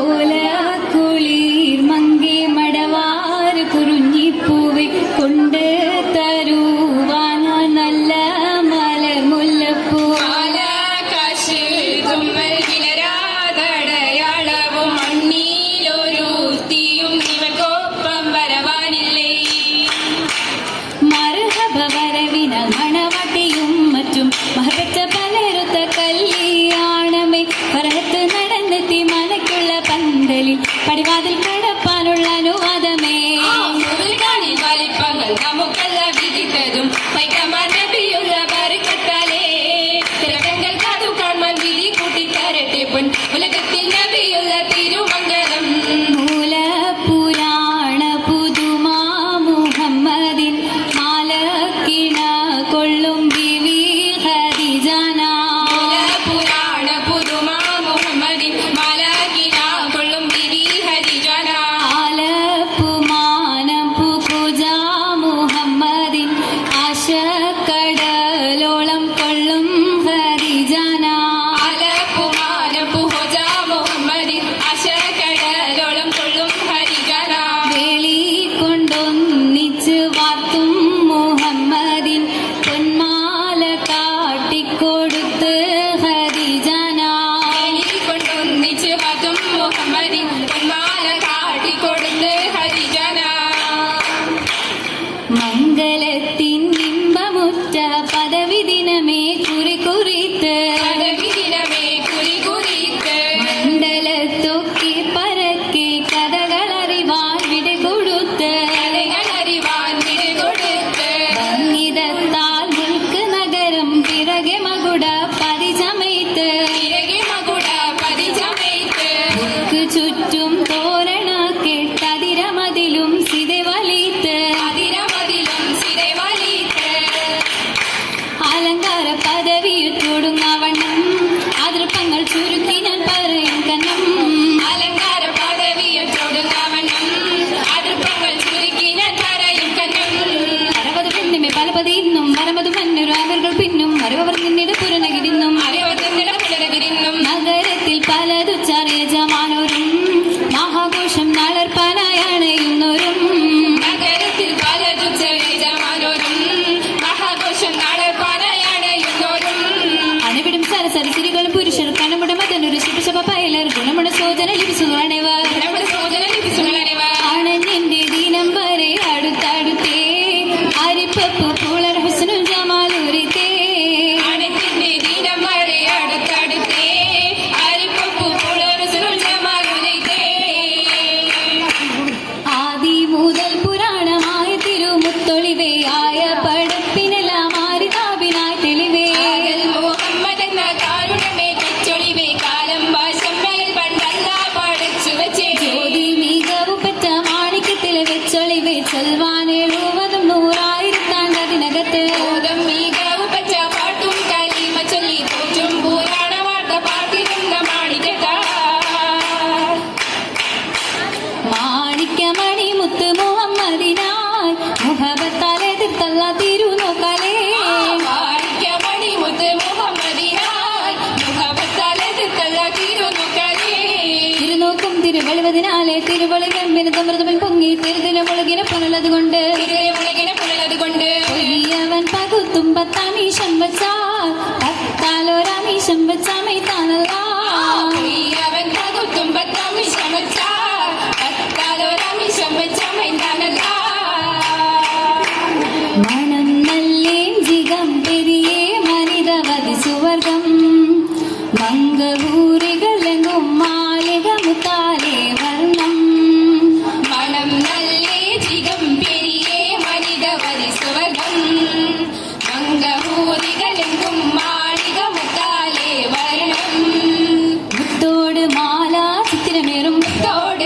ചോല കുളിർ മങ്കെ മടവാർ കുറിഞ്ഞിപ്പൂവെ കൊണ്ട് തരുവാന നല്ല മലർ മുല്ലപ്പൂ ആകാശ് തുമ്മൽ വിലരാതടയാളവും മണ്ണിലൊരു തീയും ഇവക്കൊപ്പം വരവാനില്ലേ മർഹബ വരവിന മണവാട്ടിയും മറ്റും മഹബത്ത പലരുത്ത കല്യാണമേ പറത്ത് നടന്നെത്തി മനക്കുള്ള പന്തലിൽ പടിവാതിൽ കടപ്പാനുള്ള അനുവാദമേ മുറുകാനിൽ വലിപ്പങ്ങൾ നമുക്കല്ല വിധിത്തതും പൈക്കമാർ നബിയുള്ള ബർക്കത്താലേ തിരക്കങ്ങൾ കാതു കാണാൻ വിധി കൂട്ടിത്തരട്ടെ പൊൻ ഉലകത്തിൽ നബിയുള്ള തിരുമംഗലം മൂലപുരാണ പുതുമാ മുഹമ്മദിൻ മാലക്കിണ കൊള്ളും ബിവി ഖദീജന പുരാണ പുതുമാ മുഹമ്മദിൻ മാലാകിന കൊള്ളും ബിവി ഹദിജന ആലപ്പുമാനം പുകുജ മുഹമ്മദിൻ ആശക്കടലോളം കൊള്ളും ഖദീജന ആലപ്പുമാനം പുഹുജ മുഹമ്മദിൻ ആശക്കടലോളം കൊള്ളും ഹദിജന വേളി കൊണ്ടൊന്നിച്ച് വാർത്തും മുഹമ്മദിൻ പൊന്മാല കാട്ടിക്കൊടുത്ത് ഖദീജന കൊണ്ടൊന്നിച്ച് വാതും മുഹമ്മദിൻ പൊന്മാല കാട്ടിക്കൊടുത്ത് ഹദിജന മംഗലത്തിൻ ഇമ്പമുറ്റ പദവി ദിനമേ കുറിക്കുറിത്ത് പദവിദിനമേ കുറികുറിത്ത് മണ്ഡലത്തൊക്കെ പരക്കെ കഥകളറിവാൻ വിടകൊടുത്ത് കലകളറിവാൻ വിടുകൊടുത്ത് ഭംഗിതത്താൽ മുൽക്ക് നഗരം പിറകെ മകുട പതിചമയത്ത് തിരകെ മകുട പതിചമയത്ത് ചുറ്റും തോരണ കെട്ടതിരമതിലും സിതവലിത്ത് അതിരമതിലും സിരവലിത്ത് അലങ്കാര പദവിയിൽ തൊടുങ്ങവണ്ണം അതിർപ്പങ്ങൾ ചുരുക്കി ഞാൻ പറയും കന്നം അലങ്കാര പദവിയിൽ തൊടുങ്ങവണ്ണം അതിർപ്പങ്ങൾ ചുരുക്കി ഞാൻ പറയും കന്നം 60 പെണ്ണിമെ പലപതി ഇന്നും മരമത് മന്നൊരു അവர்கள் പിന്നും മരവർ നിന്നിട പുറനകിടുന്നും അറിവത്തിനിട പുലരതിരിന്നും നഗരത്തിൽ പലതുച്ചറിയ ജമാനോരും മഹാഘോഷം നാളർപ്പാനായണയുന്നോരും നഗരത്തിൽ പലതും ചെറിയമാനോരും മഹാഘോഷം നടപ്പാനയണയുന്നോരും അണവിടും സരസരി സിരികളും പുരുഷർ കണമുട മതനൊരു ശിവശഭ പയലർ ഗുണമുട സോദന ലിപിസുകളണിവർ നമ്മുടെ സോദര ലിപിസുകളണിവ ആണെന്റെ ദീനം വരെ അടുത്തടുത്തേ അരിപ്പപ്പു പൂളർ ഹുസ്നുൽ ജമാലൂരിത്തേ ആണത്തിന്റെ ദീനം വരെ അടുത്തടുത്തേ അരിപ്പപ്പു പുളറുസുൽ ജമാലുലൈതേ ആദി മുതൽ പുരാണമായ തിരുമുത്തൊളിവയായ പടപ്പിനെല്ലാം ആരിതാപിനായി തെളിവേ ആകൽ മുഹമ്മദ് എന്ന കാരുണ്യമേ തെച്ചൊളിവേ കാലം ഭാഷമ്മയിൽ പണ്ടല്ല പഠിച്ചു വെച്ചേ ജ്യോതി മികവു പെറ്റ മാണിക്യത്തിലെ വെച്ചൊളിവേ ചൊൽവാനെഴുവതും 100,000 ബോധം മികവു പച്ച പാട്ടും കലിമ ചൊല്ലി പോറ്റും പുരാണ വാർത്ത പാട്ടിരുന്ന മാണികത മാണിക്യമണി മുത്ത് മുഹമ്മദിനായി മുഹബത്താലെ എതിർത്തല്ല തിരുനോക്കാലേ മാണിക്യമണി മുത്ത് മുഹമ്മദിനായി മുഖപത്താലെതിർത്തല്ല തിരുനുകളേ തിരുനോക്കും തിരുവളിവതിനാലെ തിരുവളി വെമ്പിനതമൃതമൻ പൊങ്ങി തിരുതിരമുളകിനെ പുനലതുകൊണ്ട് തിരുമുളകിനെ പുലതുകൊണ്ട് പൊയ്യവൻ പകുത്തും പത്താമീശം വച്ചാൽ പത്താലൊരാമീശം വച്ചാമൈ താനല്ല അവൻ പകുത്തും പത്താമിശം വെച്ചാ പത്താലോരാമിശം വെച്ച മൈതാനല്ല മണം നല്ലേം ജിഗം പെരിയേ മനിതവതി സുവർഗം മംഗളൂരികളെങ്കും മാലിക മുത്താലേ വർണ്ണം മണം നല്ലേ ജിഗം പെരിയേ മനിതവതി സുവർഗം മംഗളൂരികളെങ്കും മാളിക മുത്താലേ വരണം മുത്തോട് മാല ചിത്തിരമേറും തോട്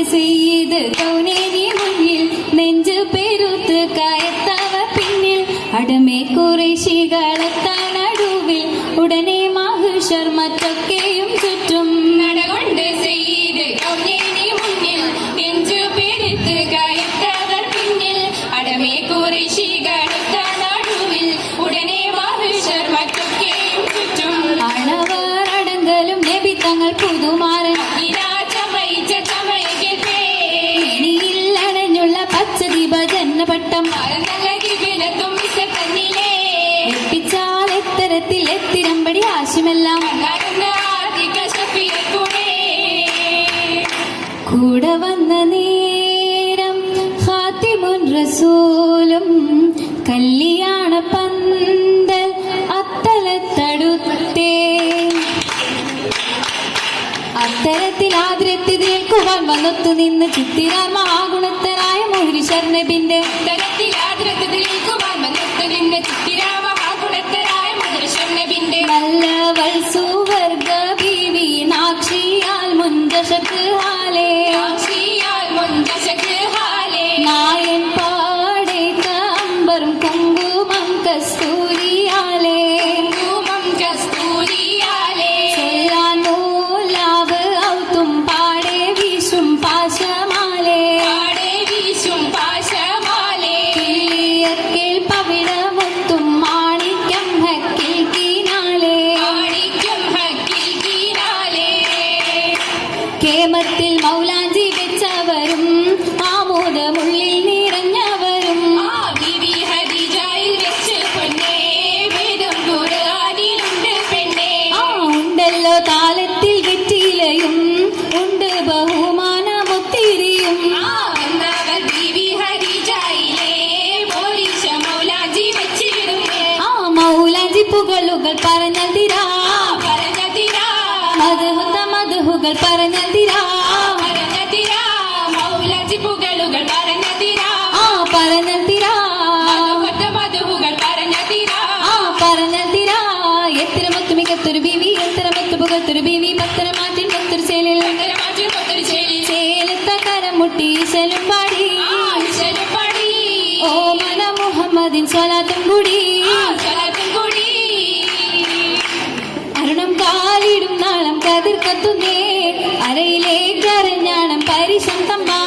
സെയ്ത് കൗനേനി മുന്നിൽ നെഞ്ചു പെരുത്ത് കായത്തവർ പിന്നിൽ അടമേ കുറേശികളെത്താൻ നടുവിൽ ഉടനെ മഹിഷർ മറ്റൊക്കെയും ചുറ്റും നടകൊണ്ട് സെയ്ത് കൗനേനി മുന്നിൽ നെഞ്ചു പെരുത്ത് കായത്തവർ പിന്നിൽ അടമേ കുറേശികളെത്താൻ നടുവിൽ ഉടനെ മഹിഷർ മറ്റൊക്കെയും ചുറ്റും അണവർ അടങ്കലും നബി തങ്ങൾ പുതുമാരൻ ഇതാ ചമയിച്ച ചമയകേ ഇനിയിൽ അണഞ്ഞുള്ള പച്ചദീപ ജന്മപട്ടം നല്ല കിബിലത്തും വിസത്തന്നിലേ എത്തിച്ചാൽ എത്തരത്തിൽ എത്തിരമ്പടി ആശുമെല്ലാം കൂടെ വന്ന നേരം ഹാത്തിമുൻ റസൂലും കല്യാണ പന്തൽ അത്തലത്തടുത്തേ അത്തരത്തിൽ ആദരത്തിൽ നിൽക്കുവാൻ വന്നൊത്തു നിന്ന് ചിത്തിരാർ മഹാഗുണത്തരായ മുഹരിശർ നബിന്റെ നല്ലവൾ സുവർഗ ബീവി നാക്ഷിയാൽ മുൻജശക്ക് ഹാലേ നായൻ പാടെ കമ്പറും കുങ്കുമം കസ്തൂരിയാലേ ചെല്ലാൻ നൂലാവ് ഔത്തും പാടെ വീശും പാശമാലേ കിളിയർക്കിൽ പവിഴമുത്തും മാണിക്യം ഹക്കിൽ കീനാലേ കേമത്തിൽ മൗലാഞ്ചി വെച്ചവരും ആമോദമുള്ളിൽ നിറഞ്ഞവരും ഉണ്ടല്ലോ താലത്തിൽ വെറ്റിലയും ഉണ്ട് ബഹുമാനമൊത്തിരിയും മൗലാഞ്ചി പുകളുകൾ പറഞ്ഞതിരാ മധുഹുകൾ പറഞ്ഞതിരാ പുകളുകൾ പറഞ്ഞതിരാ പറഞ്ഞതിരാ മധുകൾ പറഞ്ഞതിരാ പറഞ്ഞതിരാ എത്ര മൊത്തു മികത്തൊരു ബീവി എത്ര മൊത്തു പുകത്തൊരു ബീവി പത്തര മാറ്റിൻ പത്തൊരു ചേലിൽ ചേലത്ത കരം മുട്ടി ഈശലും പാടി ഓ മന മുഹമ്മദിൻ സ്വലാത്തും കൂടി അരുണം കാലിടും നാളം കതിർ കത്തുന്നേ അരയിലേക്ക് അരഞ്ഞാണം പരിശം തമ്പാ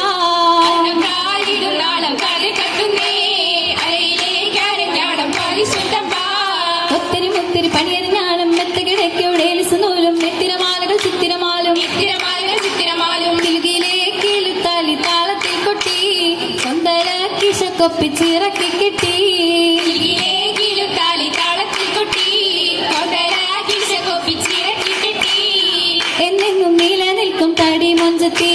ഒത്തിരി മുത്തിരി പണിയറിഞ്ഞാളും മെത്തകിടക്കയുടെ നൂലും നെത്തിരമാലകൾ ചിത്തിരമാലും തിലുകിലേക്ക് ഇളുത്താലി താളത്തിൽ കൊട്ടി സ്വന്തര കിശക്കൊപ്പിച്ചിറക്കി കിട്ടി എന്നെങ്ങും നിലനിൽക്കും തടി മൊഞ്ചത്തി